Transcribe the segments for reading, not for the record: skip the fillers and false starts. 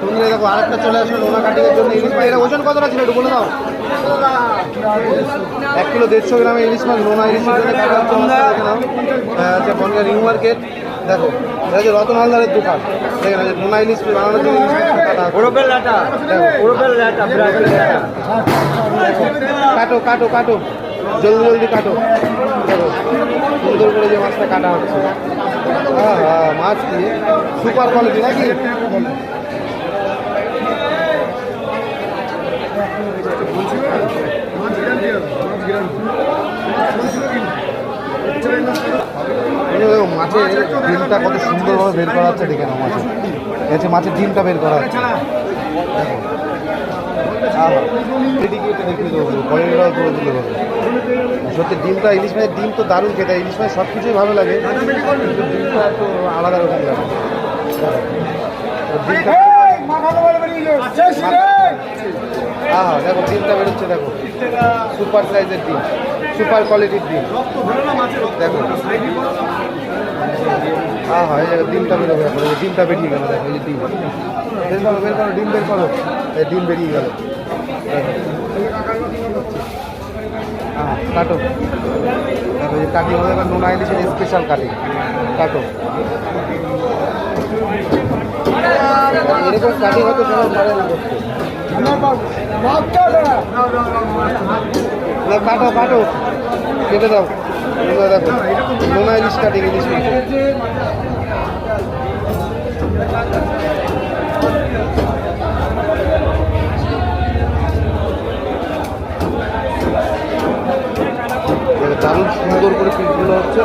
বন্ধুরা দেখো আরেকটা চলে আসলো নোনা কাটিংয়ের জন্য ইলিশ মাছ। এটা ওজন কতটা ছিল একটু বলে দাও। 1 কিলো 150 গ্রামে ইলিশ মাছ, নোনা ইলিশের জন্য কাটা হচ্ছে মাছটা দেখে নাও। আচ্ছা বনগা নিউ মার্কেট দেখো, এটা হচ্ছে রতন হালদারের দোকান। দেখেন যে নোনা ইলিশ বানানোর জন্য ইলিশ মাছটা কাটা হচ্ছে। কাটো কাটো কাটো, জলদি জলদি কাটো। দেখো সুন্দর করে যে মাছটা কাটা হচ্ছে। হ্যাঁ হ্যাঁ, মাছ কি সুপার কোয়ালিটি নাকি? মাছের ডিমটা কত সুন্দরভাবে বের করা হচ্ছে, দেখে নাও মাছের হচ্ছে মাছের ডিমটা বের করা হচ্ছে। দেখো এদিকে এটা দেখিয়ে দেবো, পরেরটাও তুলে তুলে দেবো। সত্যি ডিমটা, ইলিশ মাছের ডিম তো দারুণ খেতে, ইলিশ মাছের সব কিছুই ভালো লাগে, কিন্তু ডিমটা একটু আলাদা রকম লাগে। হ্যাঁ হ্যাঁ দেখো ডিমটা বেরোচ্ছে, দেখো সুপার সাইজের ডিম, সুপার কোয়ালিটির ডিম। দেখো হ্যাঁ হ্যাঁ, এই জায়গায় ডিমটা বেরোবে এখন, ডিমটা বেরিয়ে গেল। দেখো এই ডিম বের করো, বের করো, ডিম বের করো, এই ডিম বেরিয়ে গেল। হ্যাঁ কাটো, দেখো এই কাটিং হবে এবার নোনা ইলিশের স্পেশাল কাটিং। কাটো এরকম কাটিং হয়তো সবাই পারে না করতে। কাটো কাটো, কেটে দাও। দেখো নোনা ইলিশ কাটিং, ইলিশ মাছ। দারুণ সুন্দর করে পিসগুলো হচ্ছে,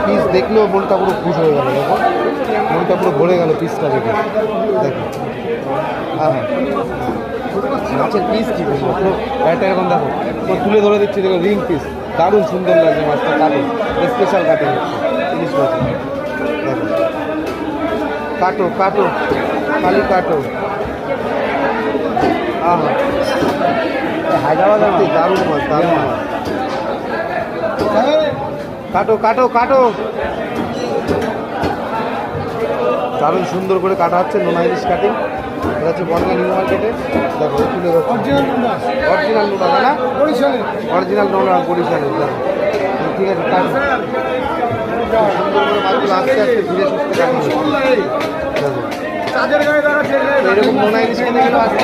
পিস দেখলেও মনটা পুরো খুশ হয়ে গেল। দেখো মনটা পুরো ভরে গেল পিসটা দেখে। দেখো হ্যাঁ হ্যাঁ, মাছের পিস কি বলবো, পুরো একটা এরকম দেখো তুলে ধরে দিচ্ছি। দেখো রিং পিস, দারুণ সুন্দর লাগছে মাছটা। কাটিং স্পেশাল কাটিং হচ্ছে ইলিশ মাছ। দেখো কাটো কাটো, খালি কাটো। হ্যাঁ হ্যাঁ, হায়দ্রাবাদ দারুণ মাছ, দারুণ মাছ। কাটো কাটো কাটো, দারুণ সুন্দর করে কাটা হচ্ছে নোনা ইলিশ কাটিং। এটা হচ্ছে বনগা নিউ মার্কেটে। দেখো তুলে ধরো অরিজিনাল নোনা, তাই না? অরিজিনাল নোনা বরিশালের। দেখো ঠিক আছে, কাটো সুন্দর করে মাছগুলো আস্তে আস্তে ধীরে সুস্থে কাটি। দেখো এরকম নোনা ইলিশ খেতে গেলে আসতে